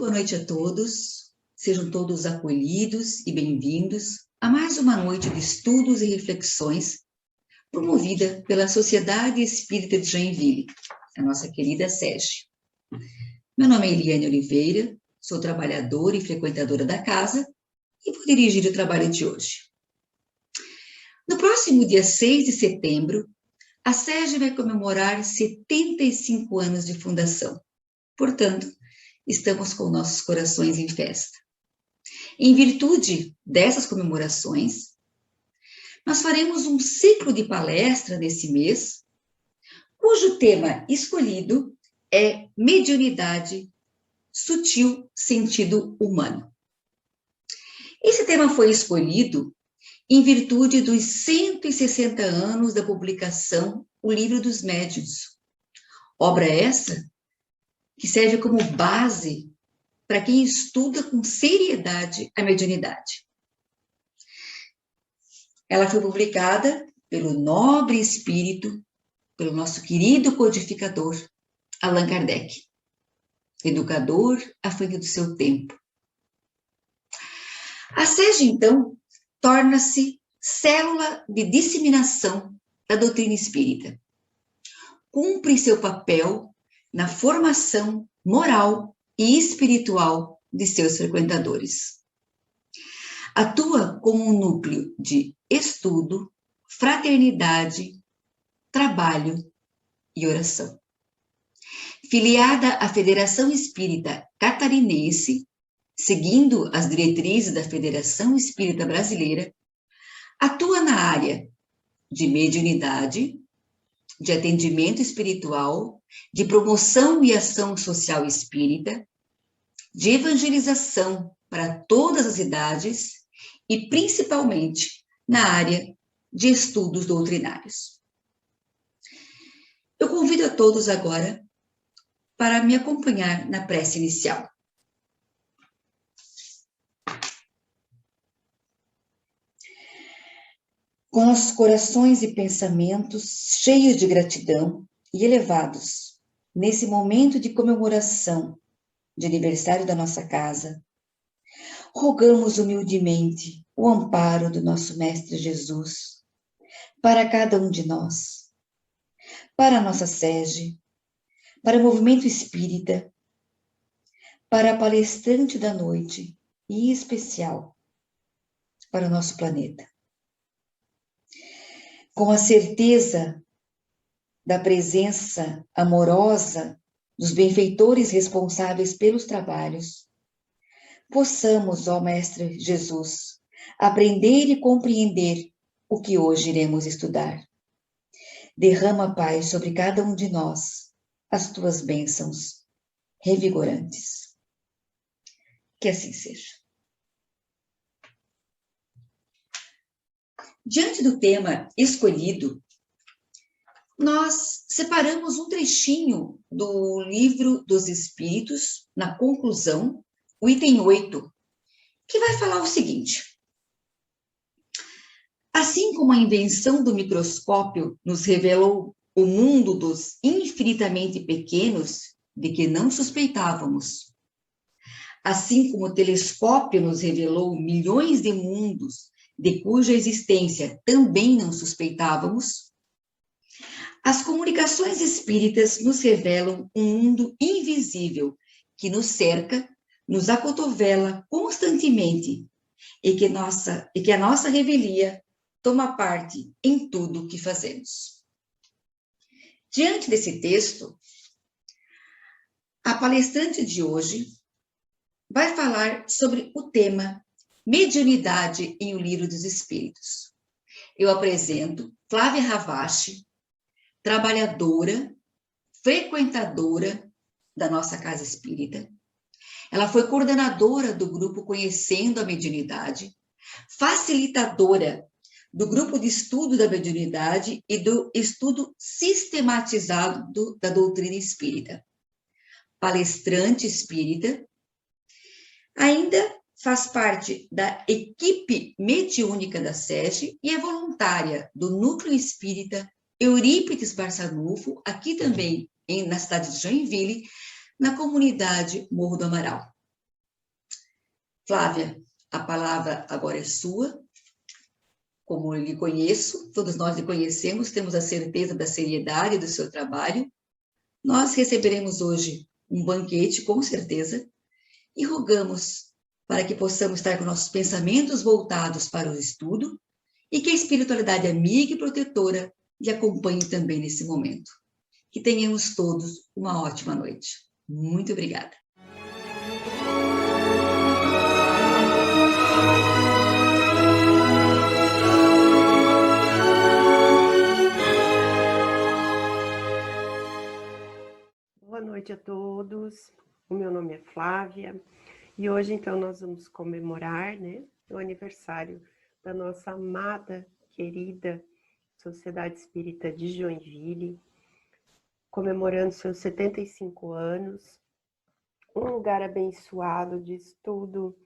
boa noite a todos, sejam todos acolhidos e bem-vindos a mais uma noite de estudos e reflexões promovida pela Sociedade Espírita de Joinville, a nossa querida SEG. Meu nome é Eliane Oliveira, sou trabalhadora e frequentadora da casa e vou dirigir o trabalho de hoje. No próximo dia 6 de setembro, a SEG vai comemorar 75 anos de fundação. Portanto, estamos com nossos corações em festa. Em virtude dessas comemorações, nós faremos um ciclo de palestra nesse mês, cujo tema escolhido é Mediunidade, Sutil Sentido Humano. Esse tema foi escolhido em virtude dos 160 anos da publicação O Livro dos Médiuns, obra essa que serve como base para quem estuda com seriedade a mediunidade. Ela foi publicada pelo nobre espírito, pelo nosso querido codificador, Allan Kardec, educador à frente do seu tempo. A SEG, então, torna-se célula de disseminação da doutrina espírita. Cumpre seu papel na formação moral e espiritual de seus frequentadores. Atua como um núcleo de estudo, fraternidade, trabalho e oração. Filiada à Federação Espírita Catarinense, seguindo as diretrizes da Federação Espírita Brasileira, atua na área de mediunidade, de atendimento espiritual, de promoção e ação social espírita, de evangelização para todas as idades e, principalmente, na área de estudos doutrinários. Eu convido a todos agora para me acompanhar na prece inicial. Com os corações e pensamentos cheios de gratidão e elevados, nesse momento de comemoração de aniversário da nossa casa, rogamos humildemente o amparo do nosso Mestre Jesus para cada um de nós, para a nossa SEG, para o movimento espírita, para a palestrante da noite e, em especial, para o nosso planeta. Com a certeza da presença amorosa dos benfeitores responsáveis pelos trabalhos, possamos, ó Mestre Jesus, aprender e compreender o que hoje iremos estudar. Derrama, Pai, sobre cada um de nós as tuas bênçãos revigorantes. Que assim seja. Diante do tema escolhido, nós separamos um trechinho do Livro dos Espíritos, na conclusão, o item 8, que vai falar o seguinte: assim como a invenção do microscópio nos revelou o mundo dos infinitamente pequenos de que não suspeitávamos, assim como o telescópio nos revelou milhões de mundos de cuja existência também não suspeitávamos, as comunicações espíritas nos revelam um mundo invisível que nos cerca, nos acotovela constantemente e que a nossa revelia toma parte em tudo o que fazemos. Diante desse texto, a palestrante de hoje vai falar sobre o tema Mediunidade em O Livro dos Espíritos. Eu apresento Flávia Ravache, trabalhadora, frequentadora da nossa casa espírita. Ela foi coordenadora do grupo Conhecendo a Mediunidade, facilitadora do grupo de estudo da mediunidade e do estudo sistematizado da doutrina espírita. Palestrante espírita, ainda faz parte da equipe mediúnica da SEG e é voluntária do Núcleo Espírita Eurípides Barçanufo, aqui também na cidade de Joinville, na comunidade Morro do Amaral. Flávia, a palavra agora é sua. Como eu lhe conheço, todos nós lhe conhecemos, temos a certeza da seriedade do seu trabalho. Nós receberemos hoje um banquete, com certeza, e rogamos para que possamos estar com nossos pensamentos voltados para o estudo e que a espiritualidade amiga e protetora lhe acompanhe também nesse momento. Que tenhamos todos uma ótima noite. Muito obrigada. Boa noite a todos. O meu nome é Flávia e hoje então nós vamos comemorar, o aniversário da nossa amada, querida Sociedade Espírita de Joinville, comemorando seus 75 anos, um lugar abençoado de estudo,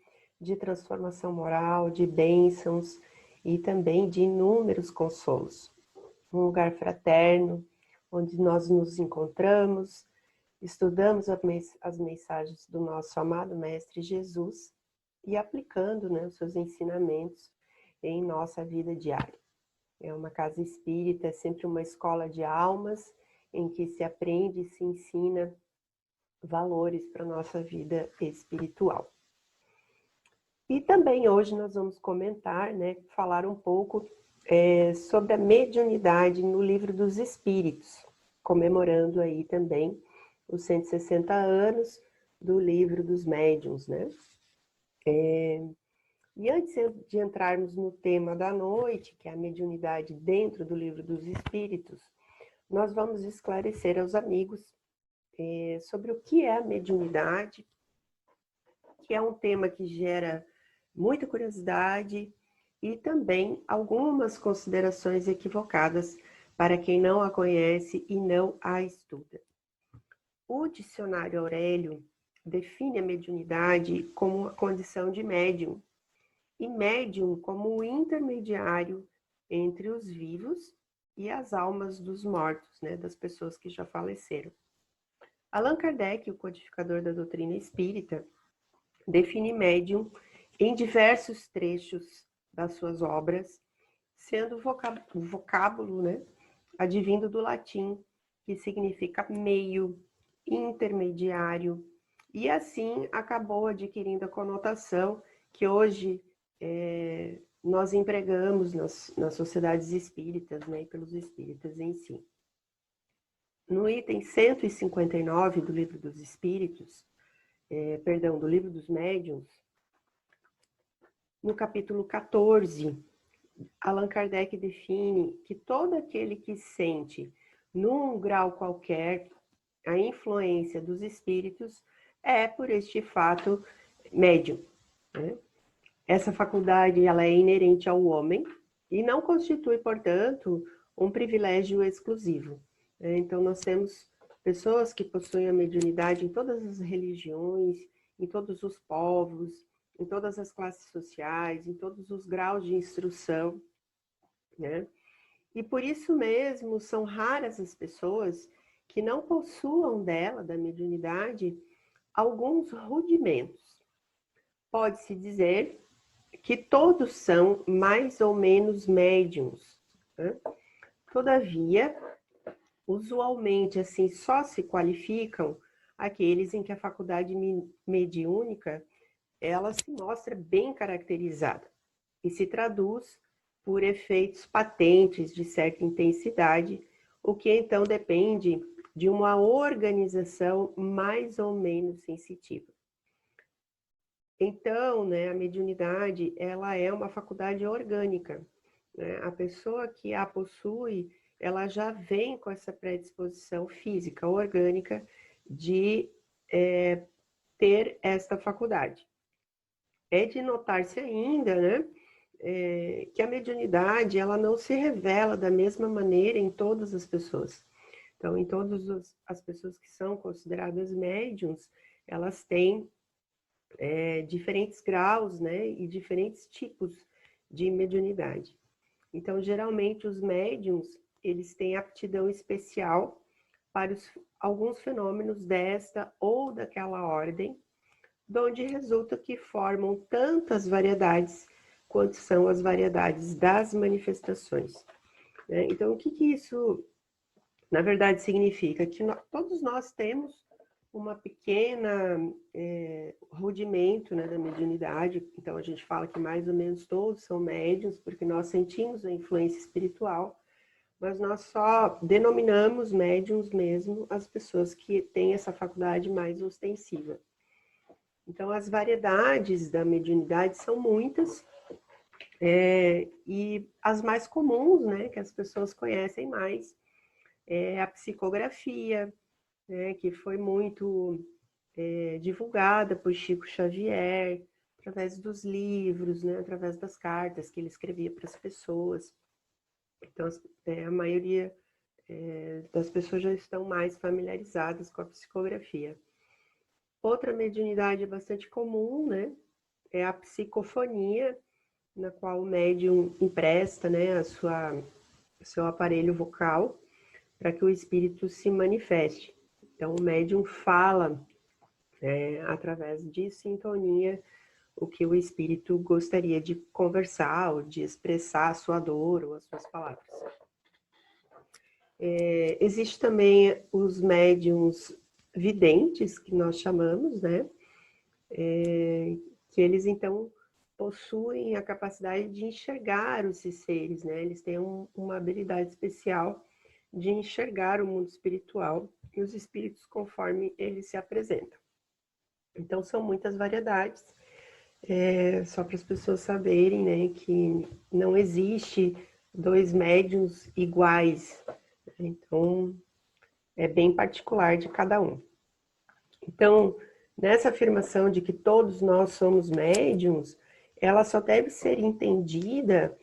de transformação moral, de bênçãos e também de inúmeros consolos. Um lugar fraterno, onde nós nos encontramos, estudamos as mensagens do nosso amado Mestre Jesus e aplicando os seus ensinamentos em nossa vida diária. É uma casa espírita, é sempre uma escola de almas em que se aprende e se ensina valores para a nossa vida espiritual. E também hoje nós vamos comentar, falar um pouco sobre a mediunidade no Livro dos Espíritos, comemorando aí também os 160 anos do Livro dos Médiuns, E antes de entrarmos no tema da noite, que é a mediunidade dentro do Livro dos Espíritos, nós vamos esclarecer aos amigos sobre o que é a mediunidade, que é um tema que gera muita curiosidade e também algumas considerações equivocadas para quem não a conhece e não a estuda. O dicionário Aurélio define a mediunidade como a condição de médium, e médium como o intermediário entre os vivos e as almas dos mortos, das pessoas que já faleceram. Allan Kardec, o codificador da doutrina espírita, define médium em diversos trechos das suas obras, sendo o vocábulo advindo do latim, que significa meio, intermediário, e assim acabou adquirindo a conotação que hoje nós empregamos nas sociedades espíritas, e pelos espíritas em si. No item 159 do Livro dos Espíritos, do Livro dos Médiuns, no capítulo 14, Allan Kardec define que todo aquele que sente, num grau qualquer, a influência dos espíritos é, por este fato, médium. Essa faculdade ela é inerente ao homem e não constitui, portanto, um privilégio exclusivo. Então, nós temos pessoas que possuem a mediunidade em todas as religiões, em todos os povos, em todas as classes sociais, em todos os graus de instrução, E por isso mesmo são raras as pessoas que não possuam da mediunidade, alguns rudimentos. Pode-se dizer que todos são mais ou menos médiums. Todavia, usualmente, assim, só se qualificam aqueles em que a faculdade mediúnica ela se mostra bem caracterizada e se traduz por efeitos patentes de certa intensidade, o que então depende de uma organização mais ou menos sensitiva. Então, a mediunidade, ela é uma faculdade orgânica. A pessoa que a possui, ela já vem com essa predisposição física, orgânica, de ter esta faculdade. É de notar-se ainda, que a mediunidade, ela não se revela da mesma maneira em todas as pessoas. Então, em todas as pessoas que são consideradas médiums, elas têm diferentes graus, e diferentes tipos de mediunidade. Então, geralmente, os médiums, eles têm aptidão especial para alguns fenômenos desta ou daquela ordem, de onde resulta que formam tantas variedades quanto são as variedades das manifestações. Né? Então, o que isso, na verdade, significa? Que todos nós temos uma pequena rudimento, né, da mediunidade. Então, a gente fala que mais ou menos todos são médiuns, porque nós sentimos a influência espiritual, mas nós só denominamos médiuns mesmo as pessoas que têm essa faculdade mais ostensiva. Então, as variedades da mediunidade são muitas, e as mais comuns, né, que as pessoas conhecem mais, é a psicografia, né, que foi muito divulgada por Chico Xavier, através dos livros, né, através das cartas que ele escrevia para as pessoas. Então, a maioria das pessoas já estão mais familiarizadas com a psicografia. Outra mediunidade bastante comum, né, é a psicofonia, na qual o médium empresta, né, seu aparelho vocal para que o espírito se manifeste. Então, o médium fala através de sintonia o que o espírito gostaria de conversar ou de expressar a sua dor ou as suas palavras. Existe também os médiums videntes, que nós chamamos, né? Que eles, então, possuem a capacidade de enxergar os seres, né? Eles têm uma habilidade especial de enxergar o mundo espiritual e os espíritos conforme eles se apresentam. Então, são muitas variedades, só para as pessoas saberem, né, que não existe dois médiuns iguais. Então, é bem particular de cada um. Então, nessa afirmação de que todos nós somos médiuns, ela só deve ser entendida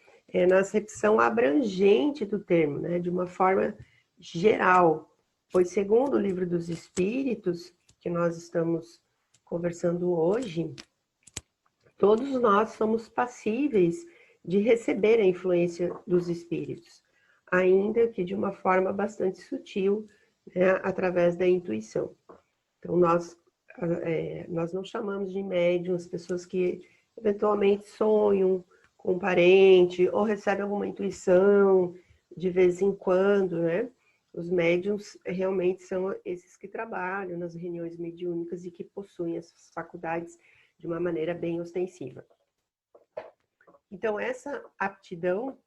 na acepção abrangente do termo, né, de uma forma geral. Pois, segundo o Livro dos Espíritos, que nós estamos conversando hoje, todos nós somos passíveis de receber a influência dos espíritos, ainda que de uma forma bastante sutil, né, através da intuição. Então, nós não chamamos de médiums pessoas que eventualmente sonham com um parente ou recebem alguma intuição de vez em quando, né? Os médiums realmente são esses que trabalham nas reuniões mediúnicas e que possuem essas faculdades de uma maneira bem ostensiva. Então, essa aptidão,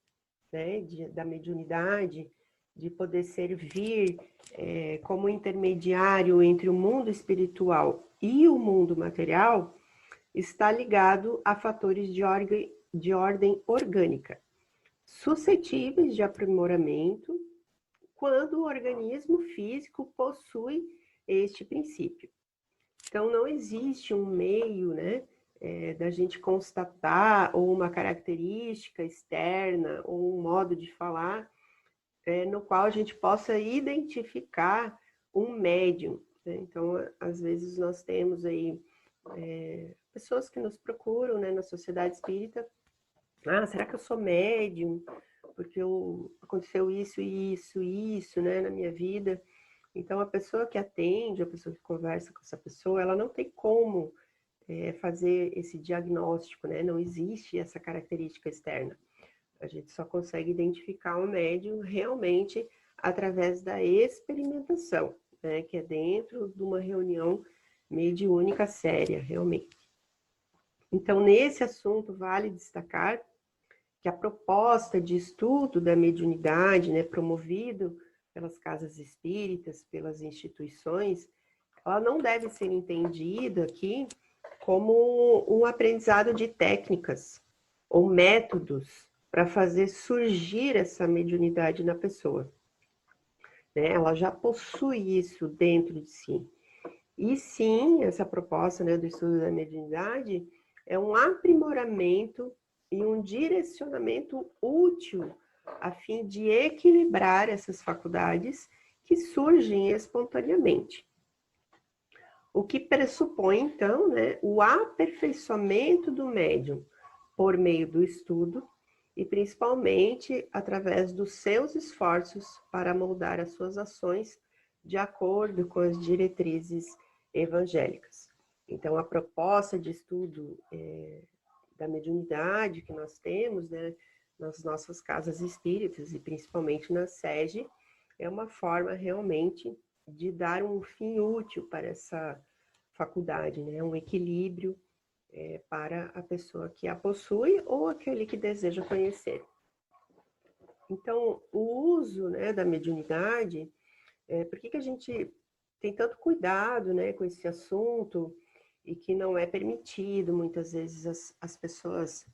né, da mediunidade, de poder servir como intermediário entre o mundo espiritual e o mundo material, está ligado a fatores de ordem orgânica, suscetíveis de aprimoramento quando o organismo físico possui este princípio. Então, não existe um meio, né, da gente constatar ou uma característica externa ou um modo de falar no qual a gente possa identificar um médium. Né? Então, às vezes nós temos aí pessoas que nos procuram, né, na sociedade espírita. Ah, será que eu sou médium? Porque aconteceu isso, né, na minha vida. Então, a pessoa que atende, a pessoa que conversa com essa pessoa, ela não tem como fazer esse diagnóstico, né? Não existe essa característica externa. A gente só consegue identificar o médium realmente através da experimentação, né? Que é dentro de uma reunião mediúnica séria, realmente. Então, nesse assunto, vale destacar que a proposta de estudo da mediunidade, né, promovido pelas casas espíritas, pelas instituições, ela não deve ser entendida aqui como um aprendizado de técnicas ou métodos para fazer surgir essa mediunidade na pessoa. Né? Ela já possui isso dentro de si. E sim, essa proposta, né, do estudo da mediunidade é um aprimoramento e um direcionamento útil a fim de equilibrar essas faculdades que surgem espontaneamente. O que pressupõe, então, né, o aperfeiçoamento do médium por meio do estudo e principalmente através dos seus esforços para moldar as suas ações de acordo com as diretrizes evangélicas. Então, a proposta de estudo da mediunidade que nós temos, né, nas nossas casas espíritas e principalmente na SEG, é uma forma realmente de dar um fim útil para essa faculdade, né, um equilíbrio para a pessoa que a possui ou aquele que deseja conhecer. Então, o uso, né, da mediunidade, por que a gente tem tanto cuidado, né, com esse assunto e que não é permitido, muitas vezes, as pessoas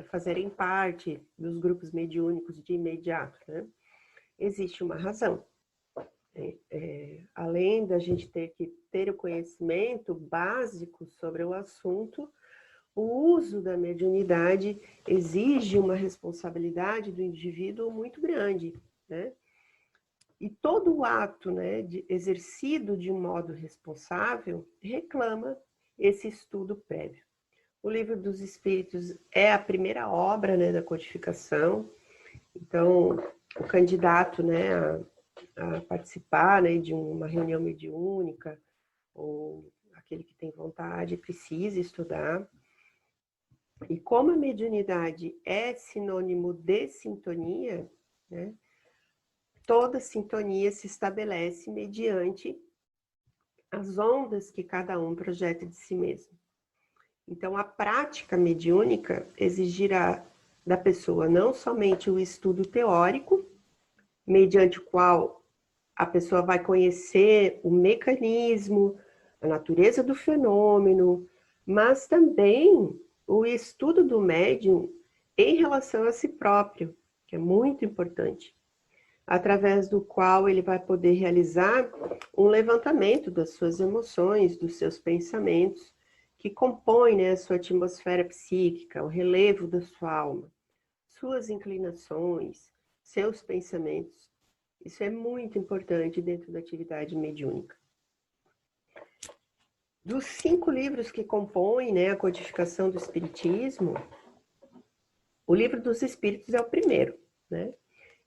fazerem parte dos grupos mediúnicos de imediato, né? Existe uma razão. Além da gente ter que ter o conhecimento básico sobre o assunto, o uso da mediunidade exige uma responsabilidade do indivíduo muito grande, né? E todo o ato, né, exercido de um modo responsável reclama esse estudo prévio. O Livro dos Espíritos é a primeira obra, né, da codificação. Então, o candidato, né, a participar, né, de uma reunião mediúnica, ou aquele que tem vontade, precisa estudar. E como a mediunidade é sinônimo de sintonia, né, toda sintonia se estabelece mediante as ondas que cada um projeta de si mesmo. Então, a prática mediúnica exigirá da pessoa não somente o estudo teórico, mediante o qual a pessoa vai conhecer o mecanismo, a natureza do fenômeno, mas também o estudo do médium em relação a si próprio, que é muito importante, através do qual ele vai poder realizar um levantamento das suas emoções, dos seus pensamentos, que compõem, né, a sua atmosfera psíquica, o relevo da sua alma, suas inclinações, seus pensamentos. Isso é muito importante dentro da atividade mediúnica. Dos 5 livros que compõem, né, a codificação do Espiritismo, o Livro dos Espíritos é o primeiro, né?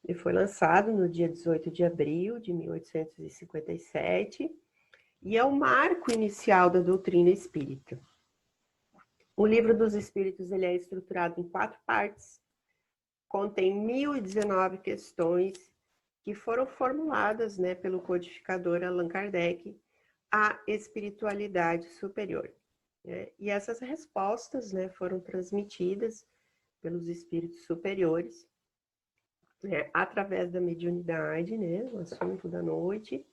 Ele foi lançado no dia 18 de abril de 1857 e é o marco inicial da doutrina espírita. O Livro dos Espíritos ele é estruturado em 4 partes, contém 1019 questões que foram formuladas, né, pelo codificador Allan Kardec à espiritualidade superior. Né? E essas respostas, né, foram transmitidas pelos espíritos superiores, né, através da mediunidade, né, o assunto da noite,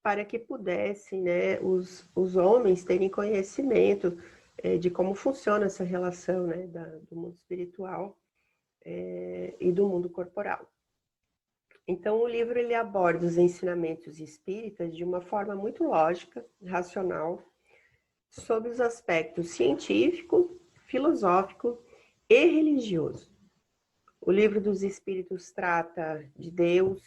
para que pudessem, né, os homens terem conhecimento de como funciona essa relação, né, do mundo espiritual e do mundo corporal. Então, o livro ele aborda os ensinamentos espíritas de uma forma muito lógica, racional, sobre os aspectos científico, filosófico e religioso. O Livro dos Espíritos trata de Deus,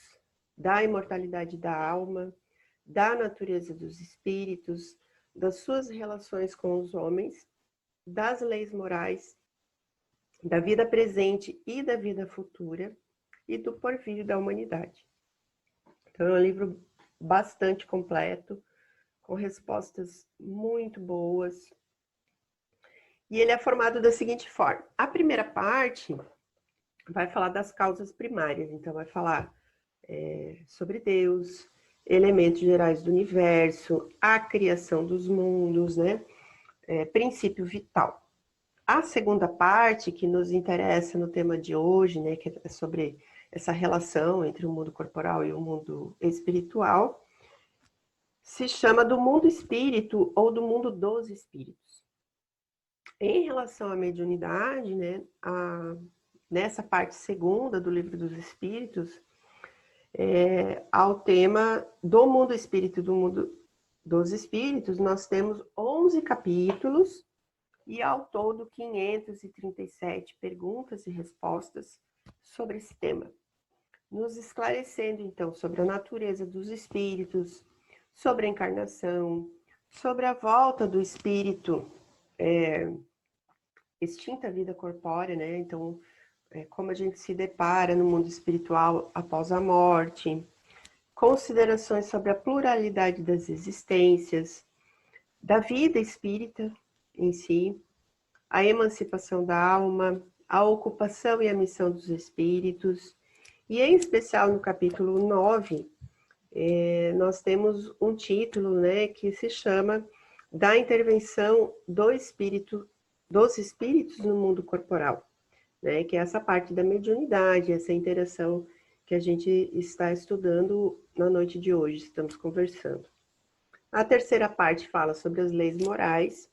da imortalidade da alma, da natureza dos espíritos, das suas relações com os homens, das leis morais, da vida presente e da vida futura e do porvir da humanidade. Então, é um livro bastante completo, com respostas muito boas. E ele é formado da seguinte forma. A primeira parte vai falar das causas primárias, então vai falar sobre Deus, elementos gerais do universo, a criação dos mundos, né? Princípio vital. A segunda parte, que nos interessa no tema de hoje, né, que é sobre essa relação entre o mundo corporal e o mundo espiritual, se chama do mundo espírito ou do mundo dos espíritos. Em relação à mediunidade, né, nessa parte segunda do Livro dos Espíritos, ao tema do mundo espírito e do mundo dos espíritos, nós temos 11 capítulos e ao todo 537 perguntas e respostas sobre esse tema, nos esclarecendo então sobre a natureza dos espíritos, sobre a encarnação, sobre a volta do espírito extinta vida corpórea, né? Então, como a gente se depara no mundo espiritual após a morte, considerações sobre a pluralidade das existências, da vida espírita em si, a emancipação da alma, a ocupação e a missão dos espíritos, e em especial no capítulo 9, nós temos um título, né, que se chama Da Intervenção dos Espíritos no Mundo Corporal, né, que é essa parte da mediunidade, essa interação que a gente está estudando na noite de hoje, estamos conversando. A terceira parte fala sobre as leis morais,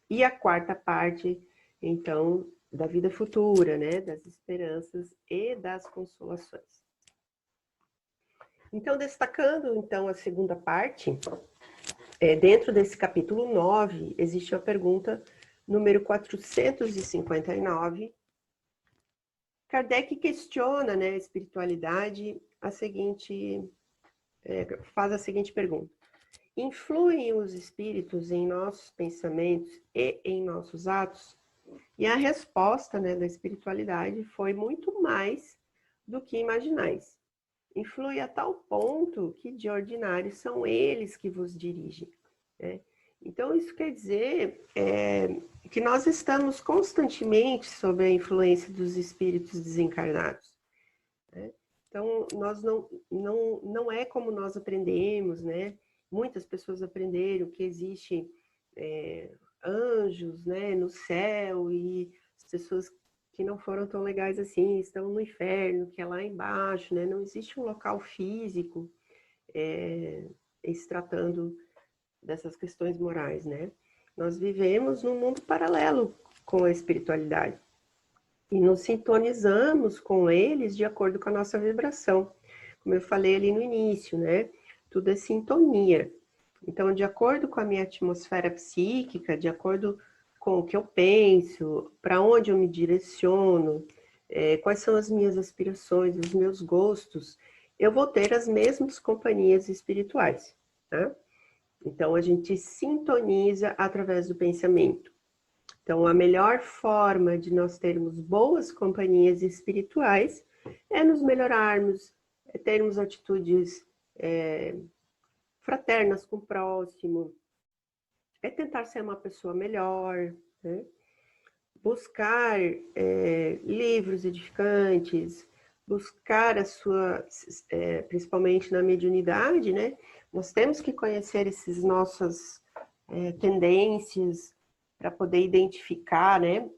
e a quarta parte, então, da vida futura, né, das esperanças e das consolações. Então, destacando então a segunda parte, dentro desse capítulo 9, existe a pergunta número 459. Kardec questiona, né, a espiritualidade, faz a seguinte pergunta: influem os espíritos em nossos pensamentos e em nossos atos? E a resposta, né, da espiritualidade foi muito mais do que imaginais. Influi a tal ponto que, de ordinário, são eles que vos dirigem, né? Então, isso quer dizer que nós estamos constantemente sob a influência dos espíritos desencarnados, né? Então, nós não é como nós aprendemos, né? Muitas pessoas aprenderam que existe anjos, né, no céu, e as pessoas que não foram tão legais assim estão no inferno, que é lá embaixo, né? Não existe um local físico se tratando dessas questões morais, né? Nós vivemos num mundo paralelo com a espiritualidade e nos sintonizamos com eles de acordo com a nossa vibração. Como eu falei ali no início, né? Tudo é sintonia. Então, de acordo com a minha atmosfera psíquica, de acordo com o que eu penso, para onde eu me direciono, quais são as minhas aspirações, os meus gostos, eu vou ter as mesmas companhias espirituais, tá? Então, a gente sintoniza através do pensamento. Então, a melhor forma de nós termos boas companhias espirituais é nos melhorarmos, termos atitudes fraternas com o próximo, é tentar ser uma pessoa melhor, né? Buscar livros edificantes, buscar a sua, principalmente na mediunidade, né? Nós temos que conhecer essas nossas tendências para poder identificar, né?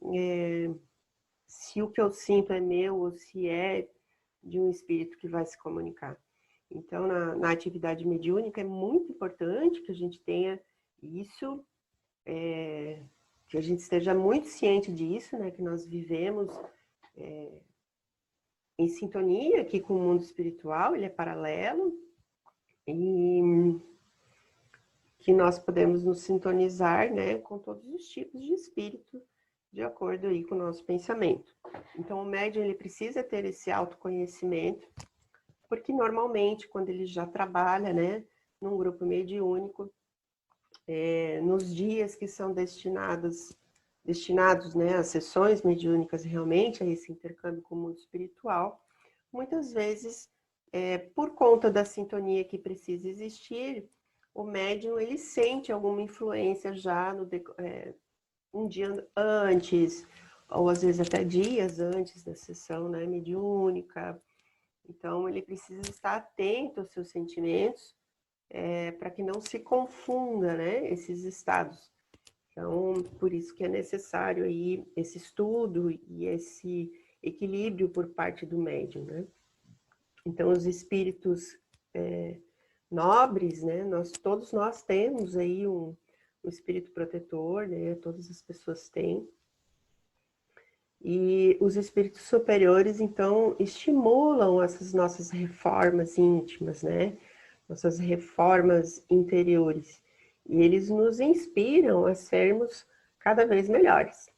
Se o que eu sinto é meu ou se é de um espírito que vai se comunicar. Então, na atividade mediúnica é muito importante que a gente tenha isso, que a gente esteja muito ciente disso, né? Que nós vivemos em sintonia aqui com o mundo espiritual, ele é paralelo, e que nós podemos nos sintonizar, né, com todos os tipos de espírito, de acordo aí com o nosso pensamento. Então, o médium, ele precisa ter esse autoconhecimento, porque normalmente, quando ele já trabalha, né, num grupo mediúnico, nos dias que são destinados, né, às sessões mediúnicas, realmente, a esse intercâmbio com o mundo espiritual, muitas vezes, por conta da sintonia que precisa existir, o médium, ele sente alguma influência já um dia antes, ou às vezes até dias antes da sessão, né, mediúnica. Então, ele precisa estar atento aos seus sentimentos, para que não se confunda, né, esses estados. Então, por isso que é necessário aí esse estudo e esse equilíbrio por parte do médium, né? Então, os espíritos nobres, né, todos nós temos aí um espírito protetor, né, todas as pessoas têm. E os espíritos superiores, então, estimulam essas nossas reformas íntimas, né? Nossas reformas interiores. E eles nos inspiram a sermos cada vez melhores.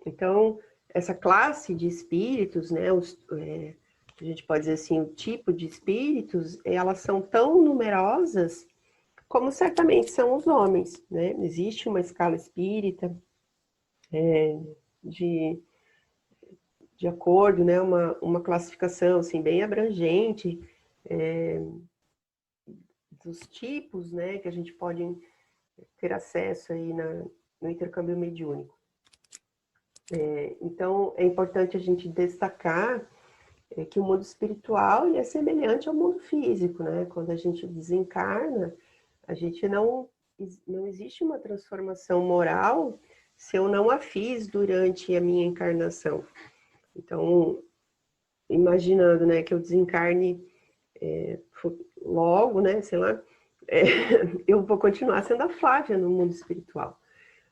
Então, essa classe de espíritos, né? A gente pode dizer assim, o tipo de espíritos, elas são tão numerosas como certamente são os homens, né? Existe uma escala espírita de acordo, né, uma classificação assim, bem abrangente dos tipos, né, que a gente pode ter acesso aí no intercâmbio mediúnico. Então, é importante a gente destacar que o mundo espiritual ele é semelhante ao mundo físico, né? Quando a gente desencarna, a gente não existe uma transformação moral se eu não a fiz durante a minha encarnação. Então, imaginando, né, que eu desencarne logo, né, sei lá, eu vou continuar sendo a Flávia no mundo espiritual,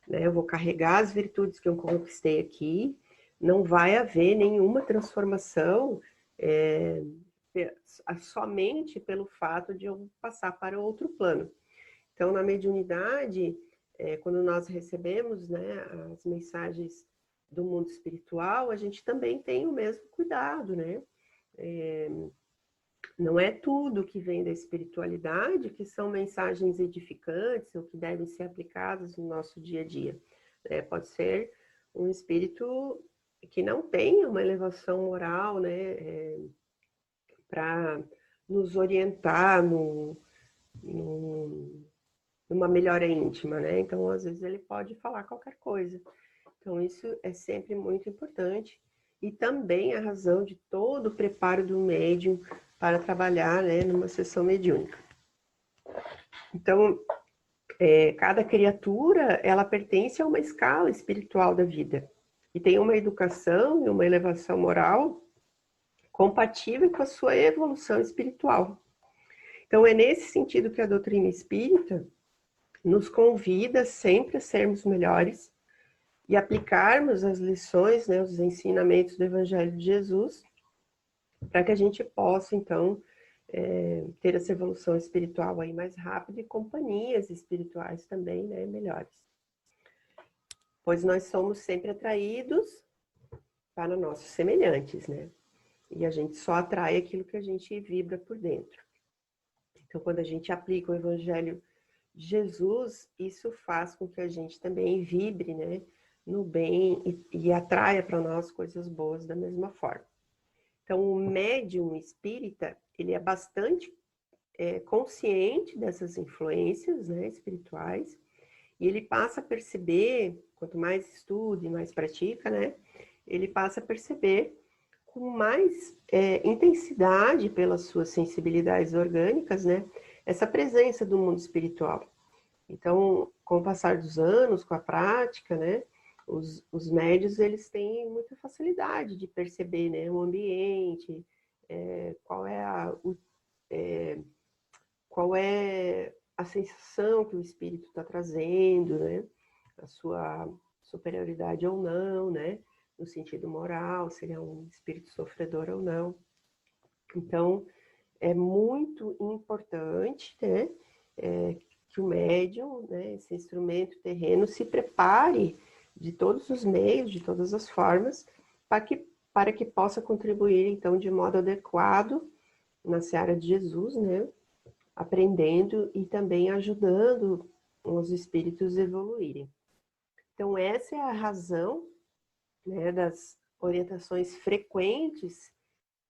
né? Eu vou carregar as virtudes que eu conquistei aqui, não vai haver nenhuma transformação somente pelo fato de eu passar para outro plano. Então, na mediunidade, quando nós recebemos, né, as mensagens do mundo espiritual, a gente também tem o mesmo cuidado, né? Não é tudo que vem da espiritualidade que são mensagens edificantes ou que devem ser aplicadas no nosso dia a dia. Pode ser um espírito que não tenha uma elevação moral, né, para nos orientar numa melhora íntima, né? Então, às vezes, ele pode falar qualquer coisa. Então, isso é sempre muito importante. E também a razão de todo o preparo do médium para trabalhar, né, numa sessão mediúnica. Então, cada criatura, ela pertence a uma escala espiritual da vida. E tem uma educação e uma elevação moral compatível com a sua evolução espiritual. Então, é nesse sentido que a doutrina espírita nos convida sempre a sermos melhores e aplicarmos as lições, né, os ensinamentos do Evangelho de Jesus, para que a gente possa, então, ter essa evolução espiritual aí mais rápida e companhias espirituais também, né, melhores. Pois nós somos sempre atraídos para nossos semelhantes, né? E a gente só atrai aquilo que a gente vibra por dentro. Então, quando a gente aplica o Evangelho de Jesus, isso faz com que a gente também vibre, né, no bem e atraia para nós coisas boas da mesma forma. Então, o médium espírita, ele é bastante consciente dessas influências, né, espirituais, e ele passa a perceber, quanto mais estuda e mais pratica, né, ele passa a perceber com mais intensidade pelas suas sensibilidades orgânicas, né, essa presença do mundo espiritual. Então, com o passar dos anos, com a prática, né, os médios, eles têm muita facilidade de perceber, né, o ambiente, qual é a sensação que o espírito está trazendo, né, a sua superioridade ou não, né, no sentido moral, se ele é um espírito sofredor ou não. Então, é muito importante, né, que o médium, né, esse instrumento terreno, se prepare de todos os meios, de todas as formas, para que possa contribuir, então, de modo adequado na seara de Jesus, né, aprendendo e também ajudando os espíritos a evoluírem. Então, essa é a razão, né, das orientações frequentes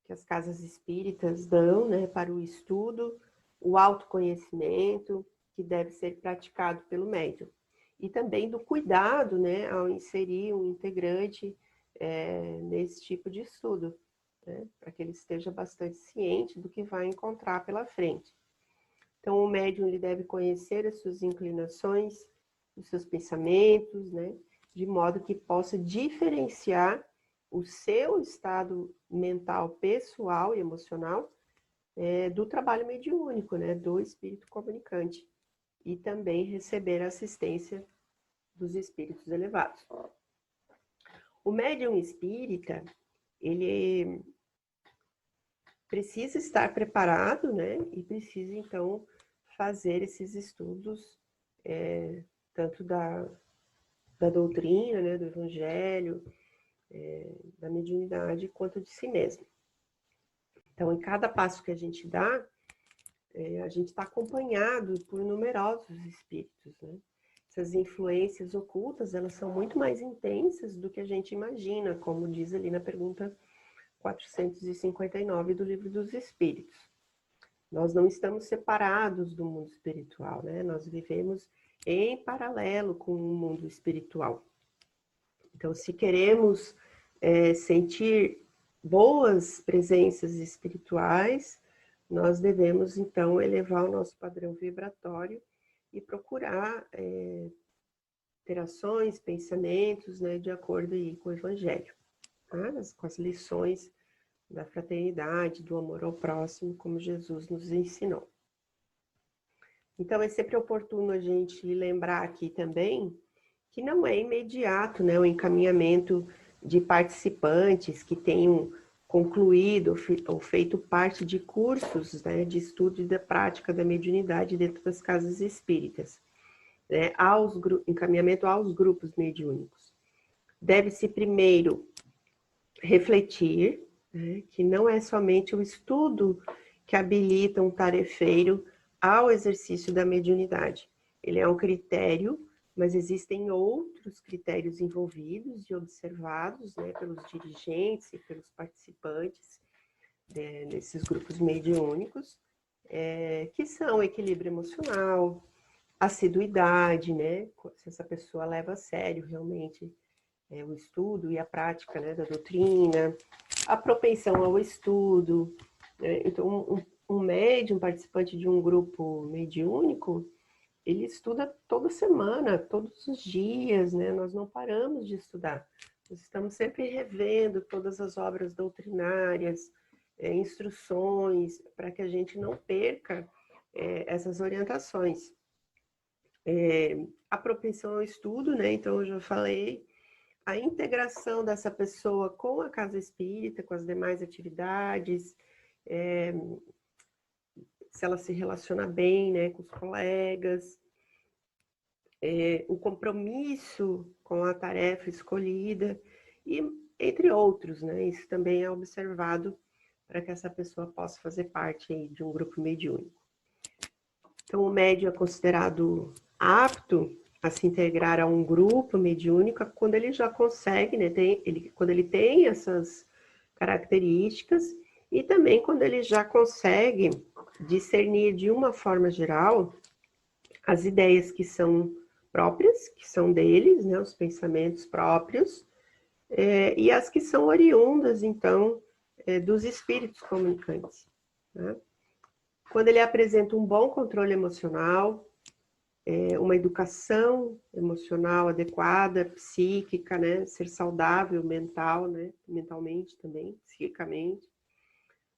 que as casas espíritas dão, né, para o estudo, o autoconhecimento, que deve ser praticado pelo médium. E também do cuidado, né, ao inserir um integrante nesse tipo de estudo, né, para que ele esteja bastante ciente do que vai encontrar pela frente. Então, o médium ele deve conhecer as suas inclinações, os seus pensamentos, né, de modo que possa diferenciar o seu estado mental, pessoal e emocional do trabalho mediúnico, né, do espírito comunicante, e também receber a assistência dos espíritos elevados. O médium espírita, ele precisa estar preparado, né, e precisa, então, fazer esses estudos, tanto da doutrina, né, do evangelho, da mediunidade, quanto de si mesmo. Então, em cada passo que a gente dá, a gente está acompanhado por numerosos espíritos, né? Essas influências ocultas, elas são muito mais intensas do que a gente imagina, como diz ali na pergunta 459 do Livro dos Espíritos. Nós não estamos separados do mundo espiritual, né? Nós vivemos em paralelo com o mundo espiritual. Então, se queremos sentir boas presenças espirituais, nós devemos, então, elevar o nosso padrão vibratório e procurar ter ações, pensamentos, né, de acordo aí com o Evangelho, tá? Com as lições da fraternidade, do amor ao próximo, como Jesus nos ensinou. Então, é sempre oportuno a gente lembrar aqui também que não é imediato, né, o encaminhamento de participantes que tenham concluído ou feito parte de cursos, né, de estudo e da prática da mediunidade dentro das casas espíritas, né, encaminhamento aos grupos mediúnicos. Deve-se primeiro refletir, né, que não é somente o estudo que habilita um tarefeiro ao exercício da mediunidade. Ele é um critério, mas existem outros critérios envolvidos e observados, né, pelos dirigentes e pelos participantes desses grupos mediúnicos, que são equilíbrio emocional, assiduidade, né, se essa pessoa leva a sério realmente o estudo e a prática, né, da doutrina, a propensão ao estudo. Então, um médium, participante de um grupo mediúnico, ele estuda toda semana, todos os dias, né? Nós não paramos de estudar. Nós estamos sempre revendo todas as obras doutrinárias, instruções, para que a gente não perca essas orientações. A propensão ao estudo, né? Então, eu já falei, a integração dessa pessoa com a casa espírita, com as demais atividades, se ela se relaciona bem, né, com os colegas, o compromisso com a tarefa escolhida, e entre outros, né, isso também é observado para que essa pessoa possa fazer parte aí de um grupo mediúnico. Então, o médium é considerado apto a se integrar a um grupo mediúnico quando ele já consegue, né, quando ele tem essas características e também quando ele já consegue discernir de uma forma geral as ideias que são próprias, que são deles, né, os pensamentos próprios, e as que são oriundas, então, dos espíritos comunicantes, né? Quando ele apresenta um bom controle emocional, uma educação emocional adequada, psíquica, né? Ser saudável mental, né? Mentalmente também, psiquicamente.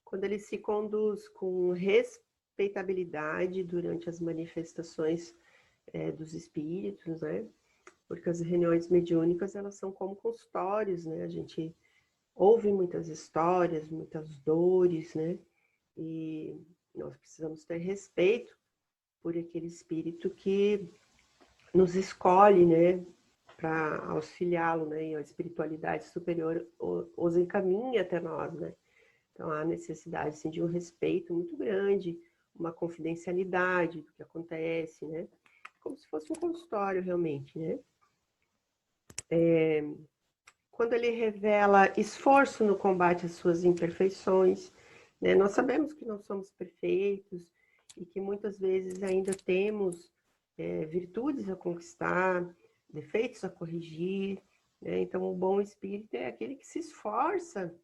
Quando ele se conduz com respeitabilidade durante as manifestações dos espíritos, né? Porque as reuniões mediúnicas, elas são como consultórios, né? A gente ouve muitas histórias, muitas dores, né? E nós precisamos ter respeito por aquele espírito que nos escolhe, né, para auxiliá-lo, né, e a espiritualidade superior os encaminha até nós, né. Então há necessidade, assim, de um respeito muito grande, uma confidencialidade do que acontece, né, como se fosse um consultório realmente, né. Quando ele revela esforço no combate às suas imperfeições, né, nós sabemos que não somos perfeitos e que muitas vezes ainda temos virtudes a conquistar, defeitos a corrigir, né? Então, o bom espírito é aquele que se esforça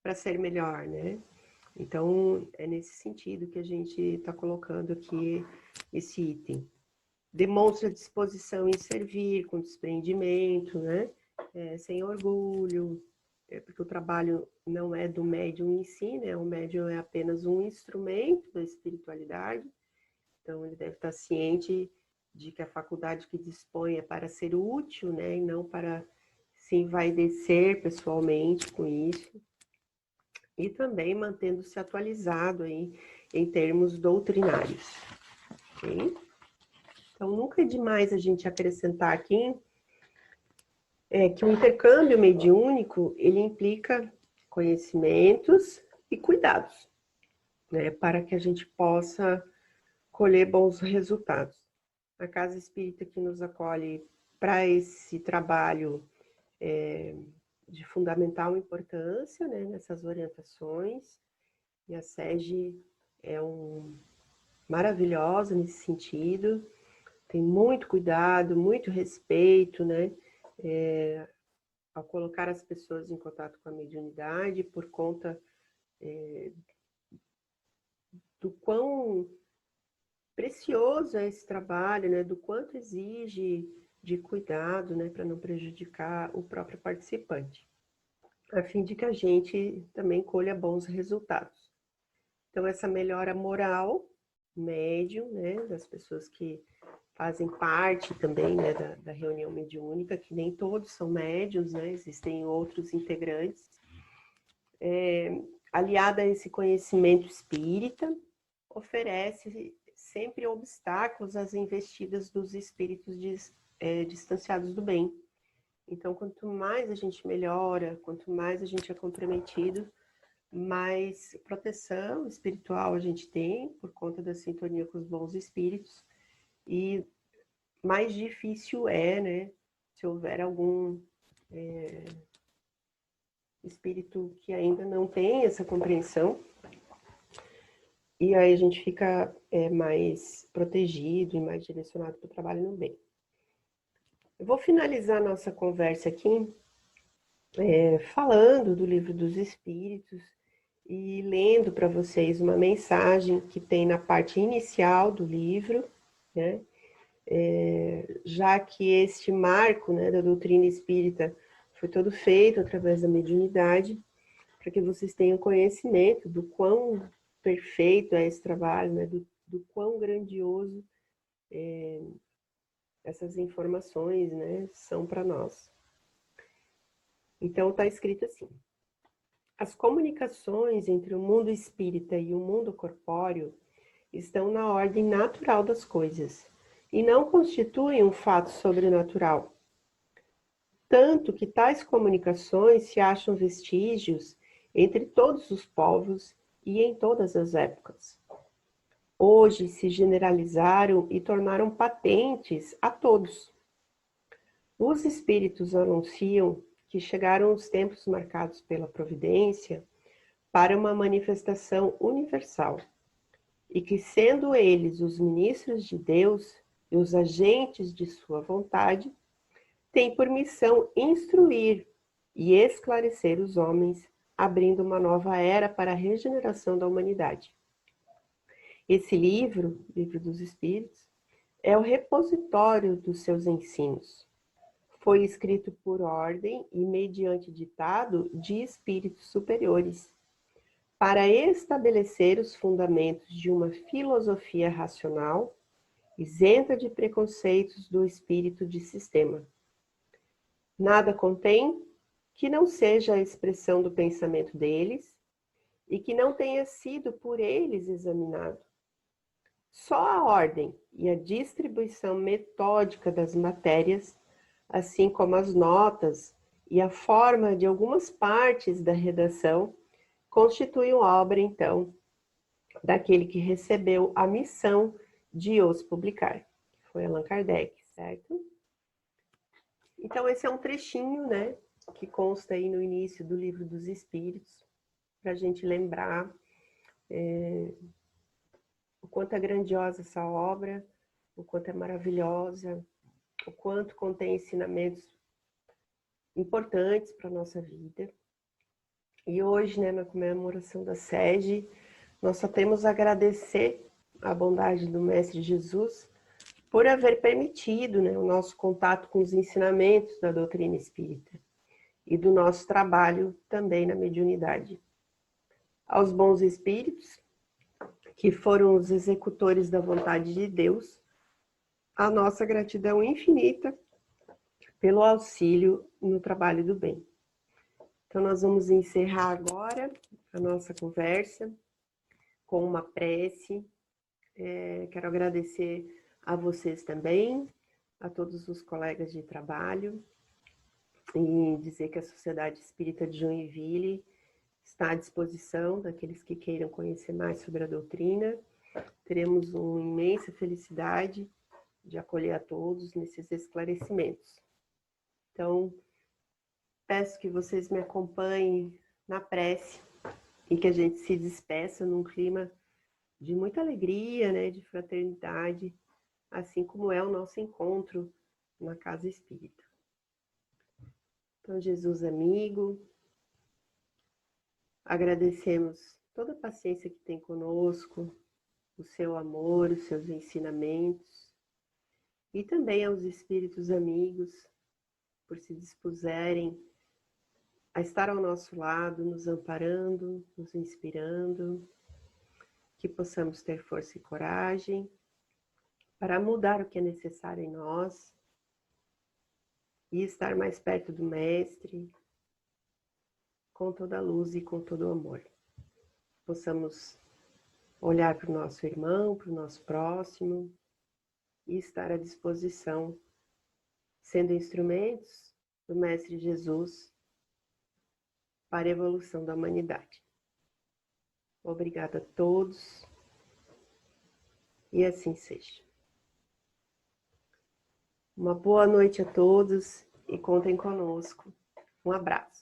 para ser melhor, né? Então, é nesse sentido que a gente está colocando aqui esse item. Demonstra disposição em servir, com desprendimento, né? Sem orgulho, porque o trabalho não é do médium em si, né? O médium é apenas um instrumento da espiritualidade, então ele deve estar ciente de que a faculdade que dispõe é para ser útil, né? E não para se envaidecer pessoalmente com isso. E também mantendo-se atualizado aí em termos doutrinários. Okay? Então, nunca é demais a gente acrescentar aqui que o intercâmbio mediúnico, ele implica conhecimentos e cuidados, né, para que a gente possa colher bons resultados. A Casa Espírita que nos acolhe para esse trabalho de fundamental importância, né, nessas orientações, e a SEGE é maravilhosa nesse sentido. tem muito cuidado, muito respeito, né? Ao colocar as pessoas em contato com a mediunidade, por conta do quão precioso é esse trabalho, né? Do quanto exige de cuidado, né? Para não prejudicar o próprio participante, a fim de que a gente também colha bons resultados. Então, essa melhora moral, médium, né? Das pessoas que fazem parte também, né, da reunião mediúnica, que nem todos são médiuns, né? Existem outros integrantes. Aliada a esse conhecimento espírita, oferece sempre obstáculos às investidas dos espíritos distanciados do bem. Então, quanto mais a gente melhora, quanto mais a gente é comprometido, mais proteção espiritual a gente tem, por conta da sintonia com os bons espíritos, e mais difícil é, né, se houver algum espírito que ainda não tem essa compreensão, e aí a gente fica mais protegido e mais direcionado para o trabalho no bem. Eu vou finalizar nossa conversa aqui falando do Livro dos Espíritos e lendo para vocês uma mensagem que tem na parte inicial do livro, né? Já que este marco, né, da doutrina espírita foi todo feito através da mediunidade, para que vocês tenham conhecimento do quão perfeito é esse trabalho, né, do quão grandioso essas informações, né, são para nós. Então, está escrito assim: as comunicações entre o mundo espírita e o mundo corpóreo estão na ordem natural das coisas e não constituem um fato sobrenatural. Tanto que tais comunicações se acham vestígios entre todos os povos e em todas as épocas. Hoje se generalizaram e tornaram patentes a todos. Os espíritos anunciam que chegaram os tempos marcados pela providência para uma manifestação universal, e que, sendo eles os ministros de Deus e os agentes de sua vontade, têm por missão instruir e esclarecer os homens, abrindo uma nova era para a regeneração da humanidade. Esse livro, Livro dos Espíritos, é o repositório dos seus ensinos. Foi escrito por ordem e mediante ditado de espíritos superiores, para estabelecer os fundamentos de uma filosofia racional, isenta de preconceitos do espírito de sistema. Nada contém que não seja a expressão do pensamento deles e que não tenha sido por eles examinado. Só a ordem e a distribuição metódica das matérias, assim como as notas e a forma de algumas partes da redação, constituem obra, então, daquele que recebeu a missão de os publicar, que foi Allan Kardec, certo? Então, esse é um trechinho, né, que consta aí no início do Livro dos Espíritos, para a gente lembrar o quanto é grandiosa essa obra, o quanto é maravilhosa, o quanto contém ensinamentos importantes para a nossa vida. E hoje, né, na comemoração da SEGE, nós só temos a agradecer a bondade do Mestre Jesus por haver permitido, né, o nosso contato com os ensinamentos da doutrina espírita e do nosso trabalho também na mediunidade. Aos bons espíritos, que foram os executores da vontade de Deus, a nossa gratidão infinita pelo auxílio no trabalho do bem. Então, nós vamos encerrar agora a nossa conversa com uma prece. Quero agradecer a vocês também, a todos os colegas de trabalho, e dizer que a Sociedade Espírita de Joinville está à disposição daqueles que queiram conhecer mais sobre a doutrina. Teremos uma imensa felicidade de acolher a todos nesses esclarecimentos. Então, peço que vocês me acompanhem na prece e que a gente se despeça num clima de muita alegria, né, de fraternidade, assim como é o nosso encontro na Casa Espírita. Então, Jesus amigo, agradecemos toda a paciência que tem conosco, o seu amor, os seus ensinamentos, e também aos espíritos amigos por se dispuserem a estar ao nosso lado, nos amparando, nos inspirando, que possamos ter força e coragem para mudar o que é necessário em nós e estar mais perto do Mestre, com toda a luz e com todo o amor. Possamos olhar para o nosso irmão, para o nosso próximo e estar à disposição, sendo instrumentos do Mestre Jesus para a evolução da humanidade. Obrigada a todos e assim seja. Uma boa noite a todos e contem conosco. Um abraço.